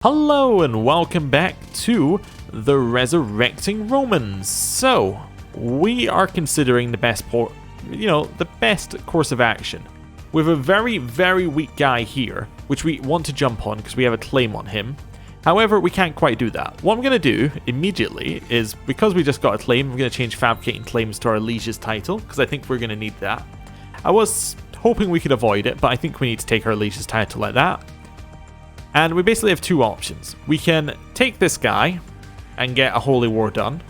Hello and welcome back to the Resurrecting Romans. So, we are considering the best course of action. We have a very weak guy here, which we want to jump on because we have a claim on him. However, we can't quite do that. What I'm going to do immediately is, because we just got a claim, I'm going to change fabricating claims to our liege's title, because I think we're going to need that. I was hoping we could avoid it, but I think we need to take our liege's title like that. And we basically have two options. We can take this guy and get a holy war done,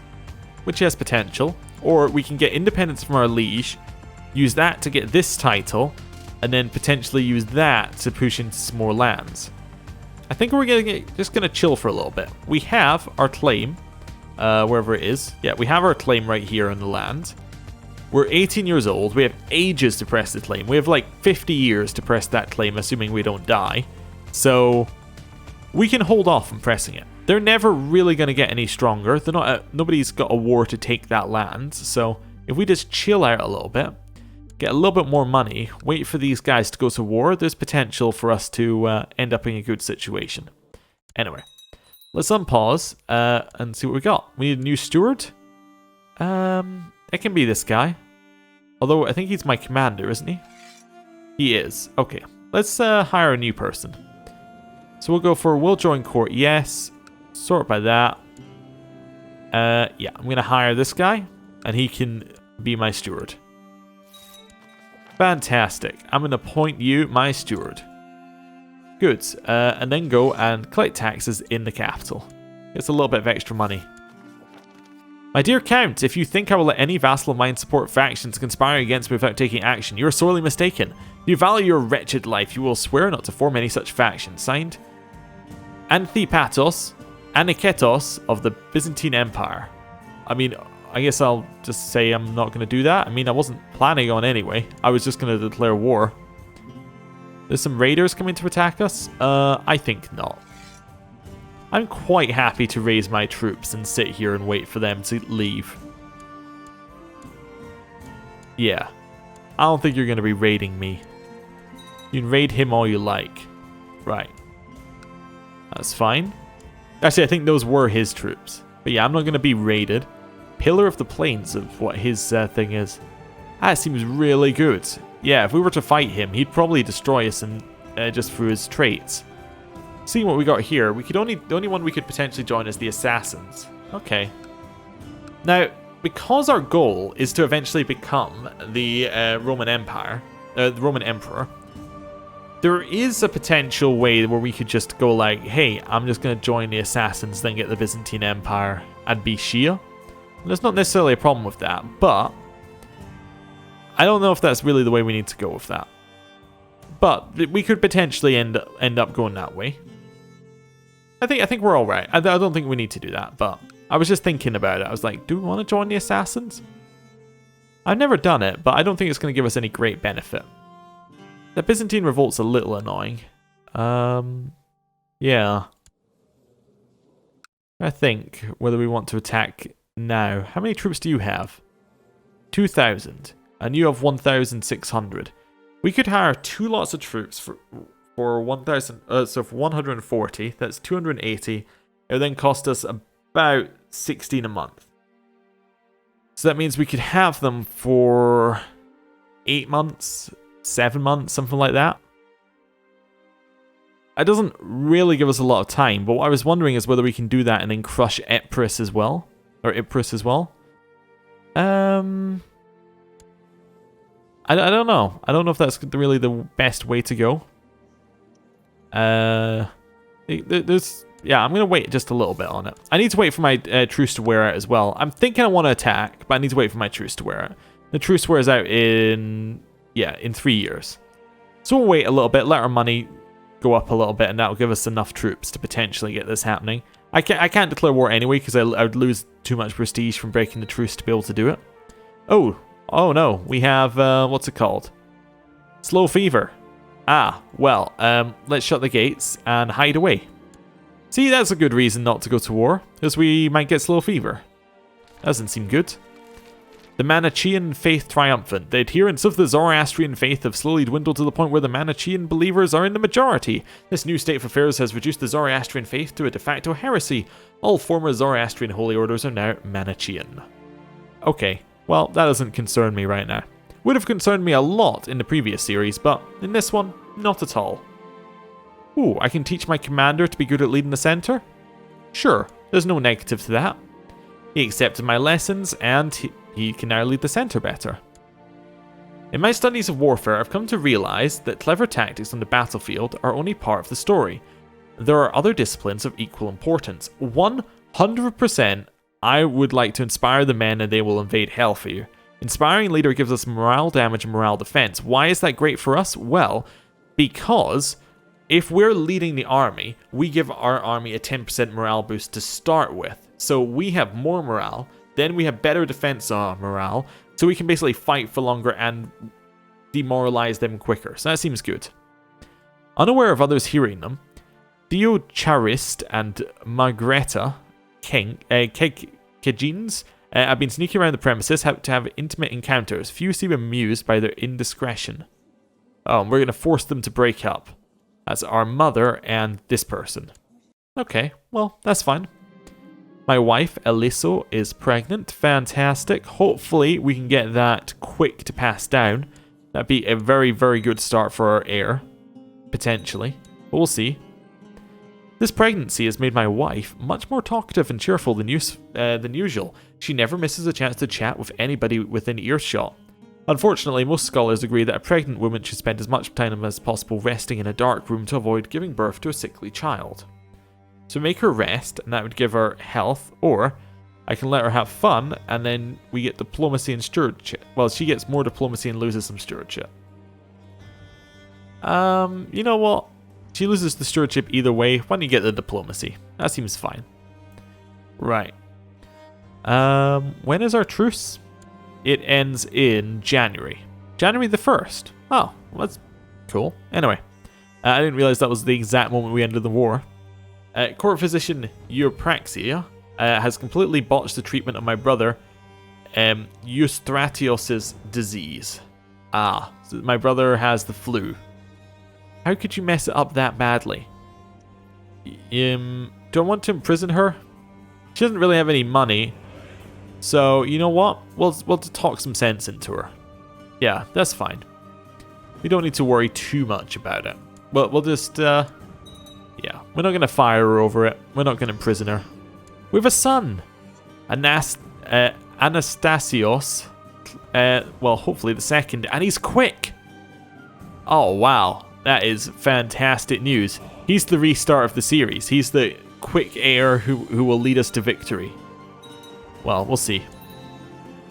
which has potential, or we can get independence from our liege, use that to get this title, and then potentially use that to push into some more lands. I think we're just going to chill for a little bit. We have our claim, wherever it is. Yeah, we have our claim right here on the land. We're 18 years old. We have ages to press the claim. We have like 50 years to press that claim, assuming we don't die. So we can hold off on pressing it. They're never really going to get any stronger. They're not. Nobody's got a war to take that land. So if we just chill out a little bit, get a little bit more money, wait for these guys to go to war, there's potential for us to end up in a good situation. Anyway, let's unpause and see what we got. We need a new steward. It can be this guy. Although I think he's my commander, isn't he? He is. Okay, let's hire a new person. So we'll go for will join court, yes. Sort by that. Yeah, I'm going to hire this guy, and he can be my steward. Fantastic. I'm going to appoint you my steward. Good. And then go and collect taxes in the capital. It's a little bit of extra money. My dear Count, if you think I will let any vassal of mine support factions conspiring against me without taking action, you are sorely mistaken. If you value your wretched life, you will swear not to form any such factions. Signed, Anthipatos Aniketos of the Byzantine Empire. I mean, I guess I'll just say I'm not going to do that. I mean, I wasn't planning on anyway. I was just going to declare war. There's some raiders coming to attack us? I think not. I'm quite happy to raise my troops and sit here and wait for them to leave. Yeah. I don't think you're going to be raiding me. You can raid him all you like. Right. That's fine. Actually, I think those were his troops. But yeah, I'm not going to be raided. Pillar of the Plains of what his thing is. That seems really good. Yeah, if we were to fight him, he'd probably destroy us and just through his traits. Seeing what we got here, the only one we could potentially join is the Assassins. Okay. Now, because our goal is to eventually become the Roman Empire, the Roman Emperor, there is a potential way where we could just go like, hey, I'm just going to join the Assassins, then get the Byzantine Empire and be Shia. There's not necessarily a problem with that, but I don't know if that's really the way we need to go with that. But we could potentially end up going that way. I think we're all right. I don't think we need to do that, but I was just thinking about it. I was like, do we want to join the Assassins? I've never done it, but I don't think it's going to give us any great benefit. The Byzantine revolt's a little annoying. Yeah. I think whether we want to attack now. How many troops do you have? 2,000. And you have 1,600. We could hire 2 lots of troops for 1,000. So for 140, that's 280. It would then cost us about 16 a month. So that means we could have them for 8 months, 7 months, something like that. It doesn't really give us a lot of time, but what I was wondering is whether we can do that and then crush Epirus as well. Or Epirus as well. I don't know. I don't know if that's really the best way to go. Yeah, I'm going to wait just a little bit on it. I need to wait for my truce to wear out as well. I'm thinking I want to attack, but I need to wait for my truce to wear out. The truce wears out in 3 years. So we'll wait a little bit, let our money go up a little bit, and that'll give us enough troops to potentially get this happening. I can't declare war anyway, because I would lose too much prestige from breaking the truce to be able to do it. Oh no, we have, what's it called? Slow fever. Ah, well, let's shut the gates and hide away. See, that's a good reason not to go to war, because we might get slow fever. Doesn't seem good. The Manichaean faith triumphant. The adherents of the Zoroastrian faith have slowly dwindled to the point where the Manichaean believers are in the majority. This new state of affairs has reduced the Zoroastrian faith to a de facto heresy. All former Zoroastrian holy orders are now Manichaean. Okay, well, that doesn't concern me right now. Would have concerned me a lot in the previous series, but in this one, not at all. Ooh, I can teach my commander to be good at leading the center? Sure, there's no negative to that. He accepted my lessons, and he can now lead the center better. In my studies of warfare, I've come to realize that clever tactics on the battlefield are only part of the story. There are other disciplines of equal importance. 100% I would like to inspire the men and they will invade hell for you. Inspiring leader gives us morale damage and morale defense. Why is that great for us? Well, because if we're leading the army, we give our army a 10% morale boost to start with. So we have more morale, then we have better defense morale, so we can basically fight for longer and demoralize them quicker. So that seems good. Unaware of others hearing them, Dio Charist and Margreta Kejins have been sneaking around the premises to have intimate encounters. Few seem amused by their indiscretion. Oh, and we're going to force them to break up. That's our mother and this person. Okay, well, that's fine. My wife, Eliso, is pregnant. Fantastic. Hopefully, we can get that quick to pass down. That'd be a very, very good start for our heir. Potentially. But we'll see. This pregnancy has made my wife much more talkative and cheerful than usual. She never misses a chance to chat with anybody within earshot. Unfortunately, most scholars agree that a pregnant woman should spend as much time as possible resting in a dark room to avoid giving birth to a sickly child. So make her rest, and that would give her health, or I can let her have fun, and then we get diplomacy and stewardship. Well, she gets more diplomacy and loses some stewardship. You know what? She loses the stewardship either way. Why don't you get the diplomacy? That seems fine. Right. When is our truce? It ends in January. January the 1st. Oh, well, that's cool. Anyway, I didn't realize that was the exact moment we ended the war. Court physician Eupraxia has completely botched the treatment of my brother Eustratios' disease. Ah, so my brother has the flu. How could you mess it up that badly? Do I want to imprison her? She doesn't really have any money. So, you know what? We'll talk some sense into her. Yeah, that's fine. We don't need to worry too much about it. But we'll just, yeah. We're not going to fire her over it. We're not going to imprison her. We have a son. Anastasios. Well, hopefully the second. And he's quick. Oh, wow. That is fantastic news. He's the restart of the series. He's the quick heir who will lead us to victory. Well, we'll see.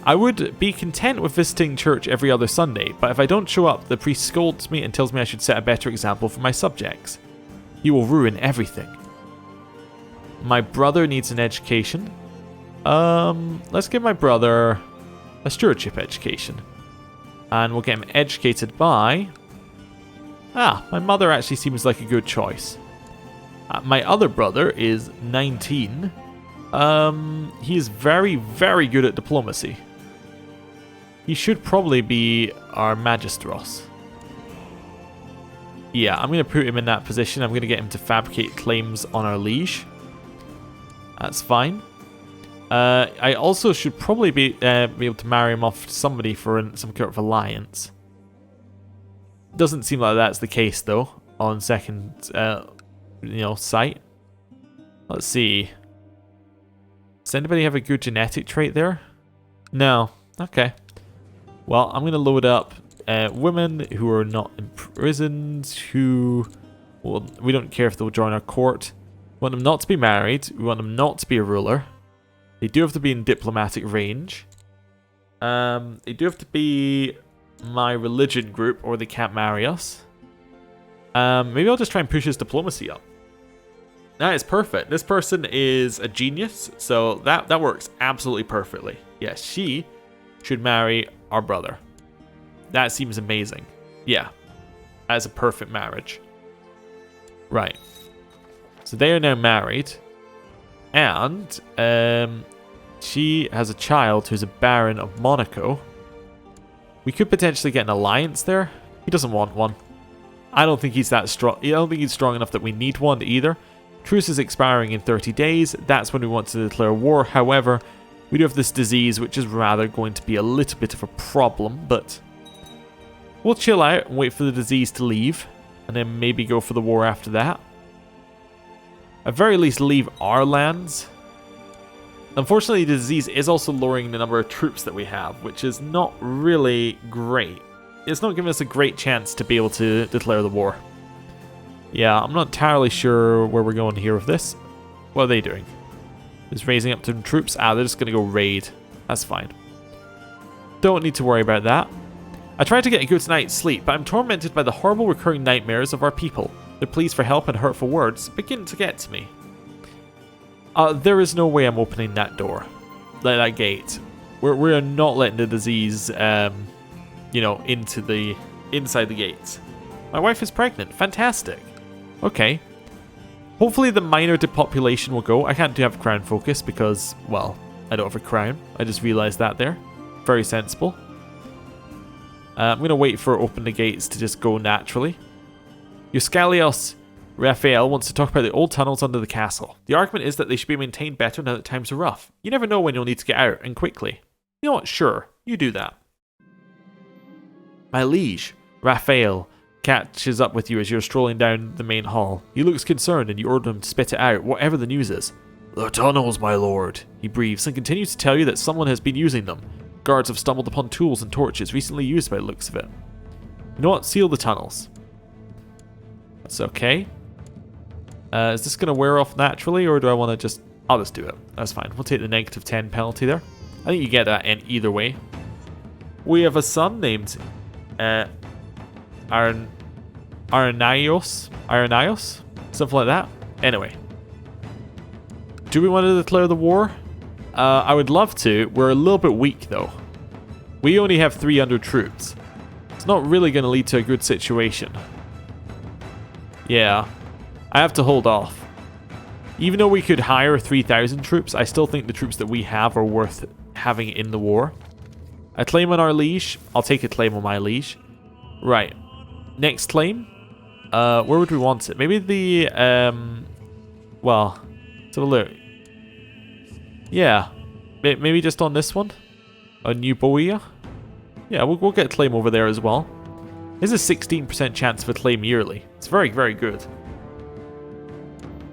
I would be content with visiting church every other Sunday, but if I don't show up, the priest scolds me and tells me I should set a better example for my subjects. He will ruin everything. My brother needs an education. Let's give my brother a stewardship education. And we'll get him educated by... my mother actually seems like a good choice. My other brother is 19. He is very, very good at diplomacy. He should probably be our magistros. Yeah, I'm going to put him in that position. I'm going to get him to fabricate claims on our liege. That's fine. I also should probably be able to marry him off to somebody for some kind of alliance. Doesn't seem like that's the case, though, on second, sight. Let's see. Does anybody have a good genetic trait there? No. Okay. Well, I'm going to load up women who are not imprisoned, who... Well, we don't care if they'll join our court. We want them not to be married. We want them not to be a ruler. They do have to be in diplomatic range. They do have to be my religion group, or they can't marry us. Maybe I'll just try and push his diplomacy up. That is perfect. This person is a genius, so that works absolutely perfectly. Yes, she should marry our brother. That seems amazing. Yeah, that is a perfect marriage. Right. So they are now married, and She has a child who's a Baron of Monaco. We could potentially get an alliance there. He doesn't want one. I don't think he's that strong. I don't think he's strong enough that we need one either. Truce is expiring in 30 days. That's when we want to declare war. However, we do have this disease, which is rather going to be a little bit of a problem, but we'll chill out and wait for the disease to leave, and then maybe go for the war after that. At very least, leave our lands. Unfortunately, the disease is also lowering the number of troops that we have, which is not really great. It's not giving us a great chance to be able to declare the war. Yeah, I'm not entirely sure where we're going here with this. What are they doing? Just raising up some troops. Ah, they're just going to go raid. That's fine. Don't need to worry about that. I tried to get a good night's sleep, but I'm tormented by the horrible recurring nightmares of our people. Their pleas for help and hurtful words begin to get to me. There is no way I'm opening that door. That gate. We're not letting the disease, you know, inside the gates. My wife is pregnant. Fantastic. Okay. Hopefully the minor depopulation will go. I can't do have crown focus because, well, I don't have a crown. I just realized that there. Very sensible. I'm going to wait for open the gates to just go naturally. Euskalios Raphael wants to talk about the old tunnels under the castle. The argument is that they should be maintained better now that times are rough. You never know when you'll need to get out, and quickly. You know what? Sure, you do that. My liege, Raphael, catches up with you as you're strolling down the main hall. He looks concerned and you order him to spit it out, whatever the news is. The tunnels, my lord, he breathes and continues to tell you that someone has been using them. Guards have stumbled upon tools and torches recently used by the looks of it. You know what? Seal the tunnels. That's okay. Is this going to wear off naturally, or do I want to just... I'll just do it. That's fine. We'll take the -10 penalty there. I think you get that in either way. We have a son named Ironaios? Something like that. Anyway. Do we want to declare the war? I would love to. We're a little bit weak, though. We only have 300 troops. It's not really going to lead to a good situation. Yeah. I have to hold off. Even though we could hire 3,000 troops, I still think the troops that we have are worth having in the war. A claim on our liege. I'll take a claim on my liege. Right. Next claim. Where would we want it? Maybe the, well, let's have a look. Yeah. Maybe just on this one. A New Boea. Yeah, we'll get a claim over there as well. There's a 16% chance of a claim yearly. It's very, very good.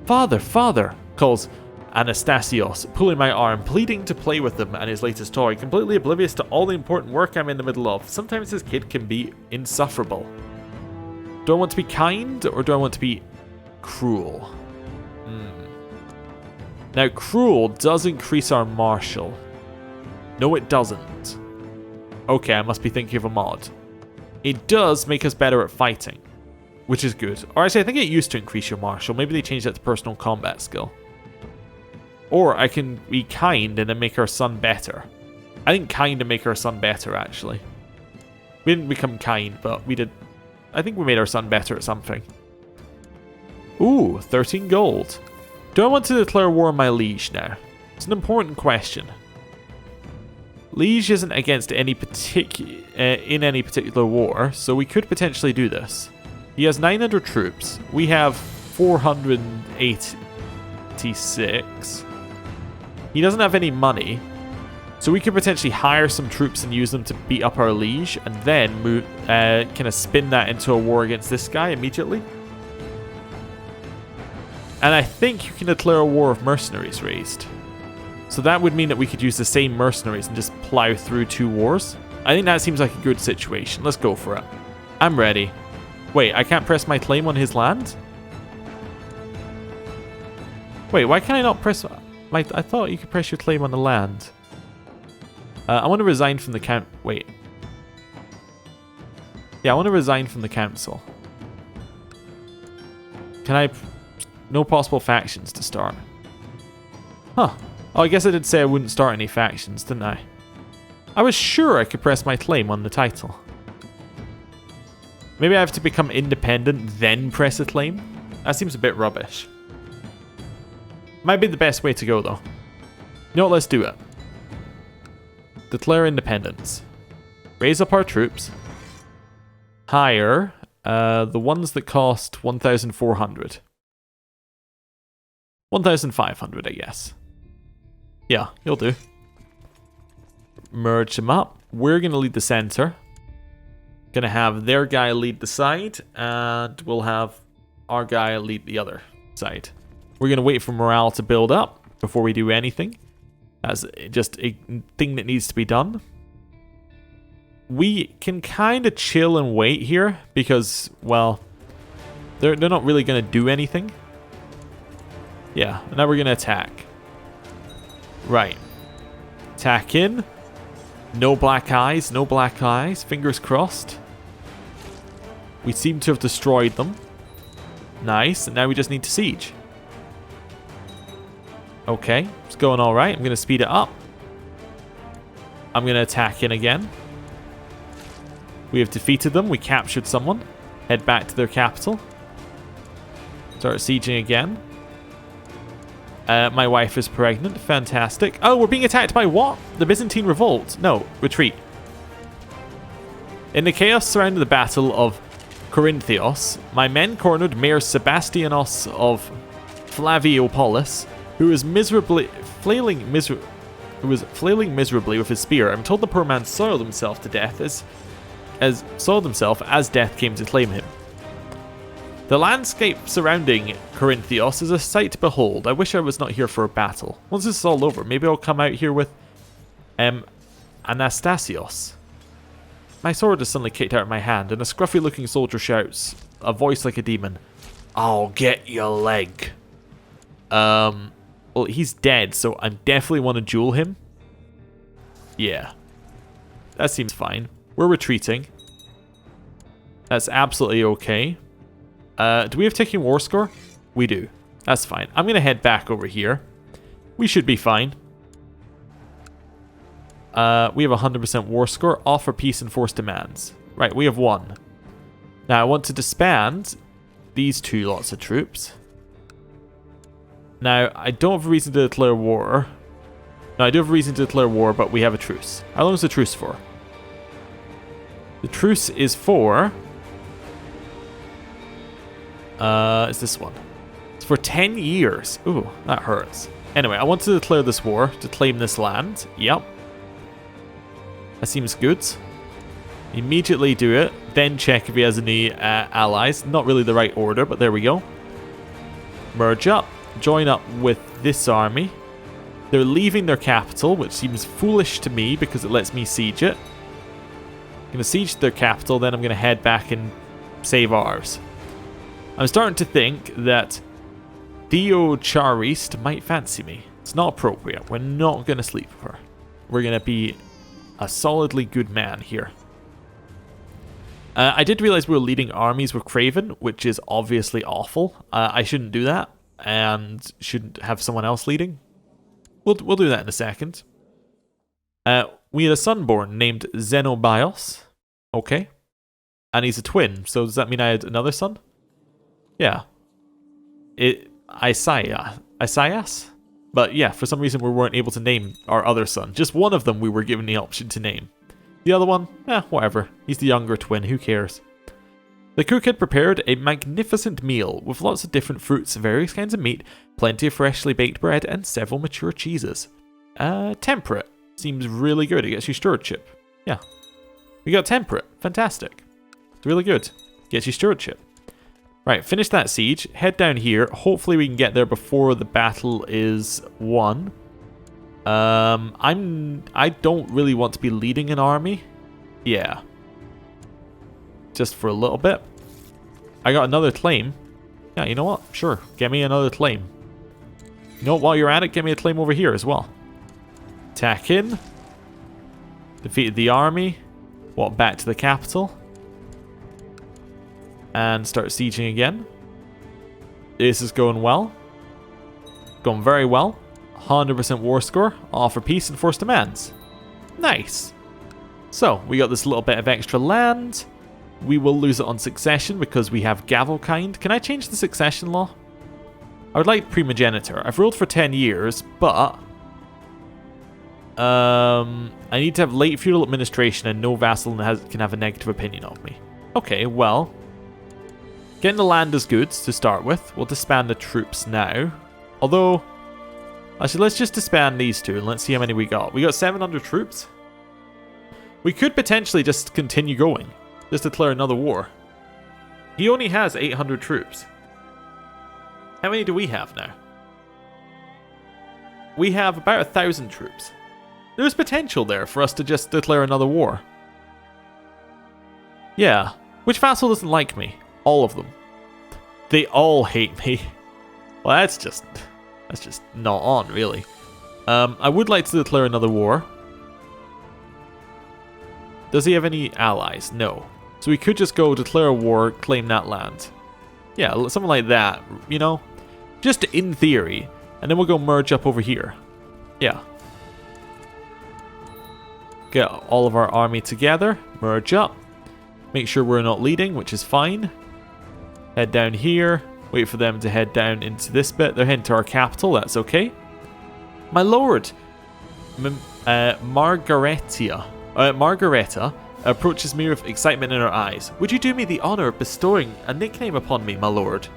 Father, father, calls Anastasios, pulling my arm, pleading to play with them and his latest toy, completely oblivious to all the important work I'm in the middle of. Sometimes this kid can be insufferable. Do I want to be kind, or do I want to be cruel? Now, cruel does increase our martial. No, it doesn't. Okay, I must be thinking of a mod. It does make us better at fighting, which is good. Or actually, I think it used to increase your martial. Maybe they changed that to personal combat skill. Or I can be kind and then make our son better. I think kind and make our son better, actually. We didn't become kind, but we did... I think we made our son better at something. Ooh, 13 gold. Do I want to declare war on my liege now? It's an important question. Liege isn't against any in any particular war, so we could potentially do this. He has 900 troops. We have 486. He doesn't have any money, so we could potentially hire some troops and use them to beat up our liege, and then move, kind of spin that into a war against this guy immediately. And I think you can declare a war of mercenaries raised. So that would mean that we could use the same mercenaries and just plow through 2 wars. I think that seems like a good situation. Let's go for it. I'm ready. Wait, I can't press my claim on his land? Wait, why can I not press... I thought you could press your claim on the land. I want to resign from the count... Wait. Yeah, I want to resign from the council. Can I... No possible factions to start. Huh. Oh, I guess I did say I wouldn't start any factions, didn't I? I was sure I could press my claim on the title. Maybe I have to become independent, then press a claim? That seems a bit rubbish. Might be the best way to go, though. You know what, let's do it. Declare independence. Raise up our troops. Hire the ones that cost 1,400. 1,500, I guess. Yeah, you'll do. Merge them up. We're going to lead the center. Going to have their guy lead the side, and we'll have our guy lead the other side. We're going to wait for morale to build up before we do anything. That's just a thing that needs to be done. We can kind of chill and wait here because, well, they're not really going to do anything. Yeah, now we're going to attack. Right. Attack in. No black eyes, no black eyes. Fingers crossed. We seem to have destroyed them. Nice, and now we just need to siege. Okay, it's going alright. I'm going to speed it up. I'm going to attack in again. We have defeated them. We captured someone. Head back to their capital. Start sieging again. My wife is pregnant. Fantastic. Oh, we're being attacked by what? The Byzantine revolt. No, retreat. In the chaos surrounding the Battle of Corinthios, my men cornered Mayor Sebastianos of Flaviopolis, who was flailing miserably with his spear. I'm told the poor man soiled himself to death as death came to claim him. The landscape surrounding Corinthios is a sight to behold. I wish I was not here for a battle. Once this is all over, maybe I'll come out here with Anastasios. My sword is suddenly kicked out of my hand, and a scruffy-looking soldier shouts, a voice like a demon, "I'll get your leg." Well, he's dead, so I definitely want to duel him. Yeah. That seems fine. We're retreating. That's absolutely okay. Do we have taking war score? We do. That's fine. I'm going to head back over here. We should be fine. We have 100% war score. Offer peace and force demands. Right, we have 1. Now, I want to disband these 2 lots of troops. Now, I don't have a reason to declare war. No, I do have a reason to declare war, but we have a truce. How long is the truce for? The truce is for... is this one? It's for 10 years. Ooh, that hurts. Anyway, I want to declare this war to claim this land. Yep. That seems good. Immediately do it. Then check if he has any allies. Not really the right order, but there we go. Merge up. Join up with this army. They're leaving their capital, which seems foolish to me because it lets me siege it. I'm going to siege their capital, then I'm going to head back and save ours. I'm starting to think that Theo Charist might fancy me. It's not appropriate. We're not going to sleep with her. We're going to be a solidly good man here. I did realize we were leading armies with Craven, which is obviously awful. I shouldn't do that and shouldn't have someone else leading. We'll do that in a second. We had a son born named Xenobios. Okay. And he's a twin, so does that mean I had another son? Yeah. Isaias? But yeah, for some reason we weren't able to name our other son. Just one of them we were given the option to name. The other one, whatever. He's the younger twin, who cares? The cook had prepared a magnificent meal with lots of different fruits, various kinds of meat, plenty of freshly baked bread, and several mature cheeses. Temperate. Seems really good. It gets you stewardship. Yeah. We got temperate. Fantastic. It's really good. Gets you stewardship. Right, finish that siege. Head down here. Hopefully we can get there before the battle is won. I don't really want to be leading an army. Yeah. Just for a little bit. I got another claim. Yeah, you know what? Sure. Get me another claim. You know what? While you're at it, get me a claim over here as well. Attack in. Defeated the army. Walk back to the capital. And start sieging again. This is going well. Going very well. 100% war score. Offer peace and force demands. Nice. So, we got this little bit of extra land. We will lose it on succession because we have Gavelkind. Can I change the succession law? I would like primogeniture. I've ruled for 10 years, but I need to have late feudal administration and no vassal can have a negative opinion of me. Okay, well, getting the land is good to start with. We'll disband the troops now. Although, actually, let's just disband these two and let's see how many we got. We got 700 troops. We could potentially just continue going. Just declare another war. He only has 800 troops. How many do we have now? We have about 1,000 troops. There's potential there for us to just declare another war. Yeah. Which vassal doesn't like me? All of them. They all hate me. Well, that's just not on, really. I would like to declare another war. Does he have any allies? No. So we could just go declare a war, claim that land. Yeah, something like that, you know? Just in theory. And then we'll go merge up over here. Yeah. Get all of our army together. Merge up. Make sure we're not leading, which is fine. Head down here. Wait for them to head down into this bit. They're heading to our capital. That's okay. My lord. Margareta approaches me with excitement in her eyes. Would you do me the honor of bestowing a nickname upon me, my lord?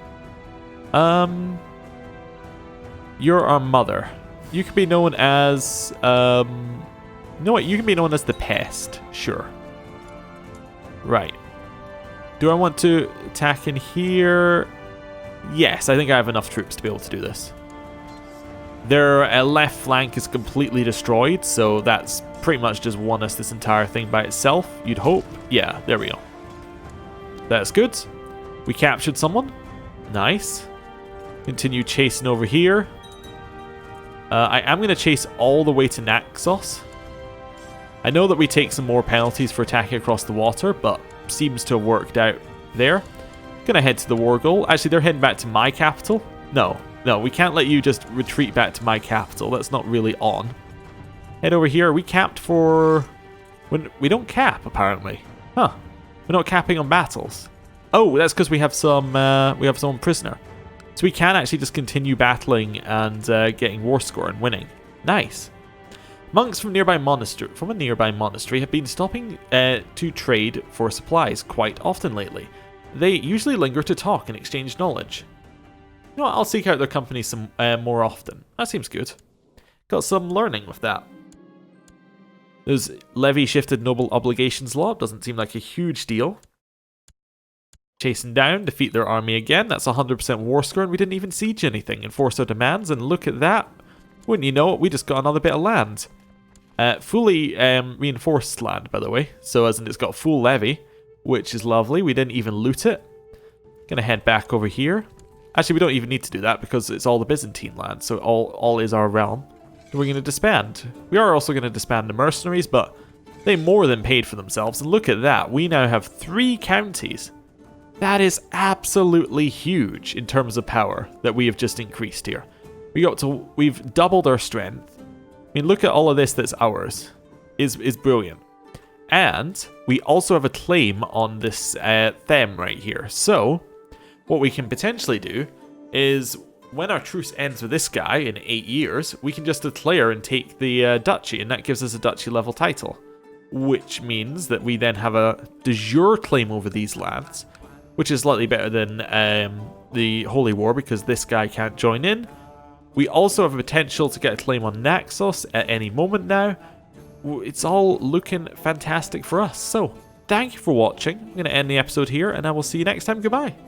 You're our mother. You can be known as, you know what? You can be known as the Pest. Sure. Right. Do I want to attack in here? Yes, I think I have enough troops to be able to do this. Their left flank is completely destroyed, so that's pretty much just won us this entire thing by itself, you'd hope. Yeah, there we go. That's good. We captured someone. Nice. Continue chasing over here. I am going to chase all the way to Naxos. I know that we take some more penalties for attacking across the water, but seems to have worked out there. Gonna head to the war goal. Actually, they're heading back to my capital. No, we can't let you just retreat back to my capital. That's not really on. Head over here. Are we capped for... We don't cap, apparently. Huh. We're not capping on battles. Oh, that's because we have someone prisoner. So we can actually just continue battling and getting war score and winning. Nice. Monks from a nearby monastery have been stopping to trade for supplies quite often lately. They usually linger to talk and exchange knowledge. You know what, I'll seek out their company some more often. That seems good. Got some learning with that. There's levy shifted noble obligations law. Doesn't seem like a huge deal. Chasing down, defeat their army again. That's 100% war score, and we didn't even siege anything. Enforce our demands, and look at that. Wouldn't you know it, we just got another bit of land. Fully reinforced land, by the way. So as in it's got full levy, which is lovely. We didn't even loot it. Gonna head back over here. Actually, we don't even need to do that because it's all the Byzantine land, so all is our realm. We're going to disband. We are also going to disband the mercenaries, but they more than paid for themselves. And look at that. We now have 3 counties. That is absolutely huge in terms of power that we have just increased here. We've doubled our strength. I mean, look at all of this that's ours. Is brilliant. And we also have a claim on this them right here. So what we can potentially do is when our truce ends with this guy in 8 years, we can just declare and take the duchy, and that gives us a duchy level title. Which means that we then have a de jure claim over these lands, which is slightly better than the Holy War because this guy can't join in. We also have a potential to get a claim on Naxos at any moment now. It's all looking fantastic for us. So, thank you for watching. I'm going to end the episode here, and I will see you next time. Goodbye.